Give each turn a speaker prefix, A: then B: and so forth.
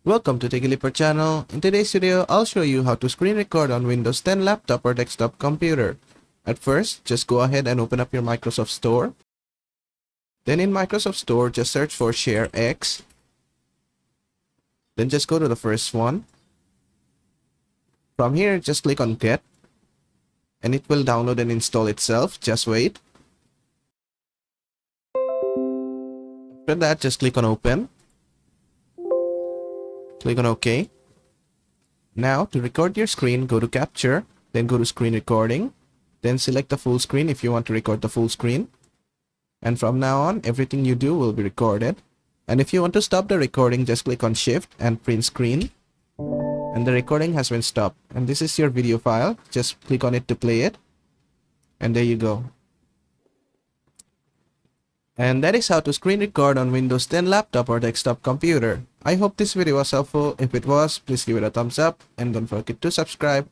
A: Welcome to Tigiliper channel. In today's video, I'll show you how to screen record on Windows 10 laptop or desktop computer. At first, just go ahead and open up your Microsoft Store. Then in Microsoft Store, just search for ShareX. Then just go to the first one. From here, just click on Get. And it will download and install itself. Just wait. After that, just click on Open. Click on OK. Now, to record your screen, go to Capture, then go to Screen Recording, then select the full screen if you want to record the full screen. And from now on, everything you do will be recorded. And if you want to stop the recording, just click on Shift and Print Screen. And the recording has been stopped. And this is your video file. Just click on it to play it. And there you go. And that is how to screen record on Windows 10 laptop or desktop computer. I hope this video was helpful. If it was, please give it a thumbs up and don't forget to subscribe.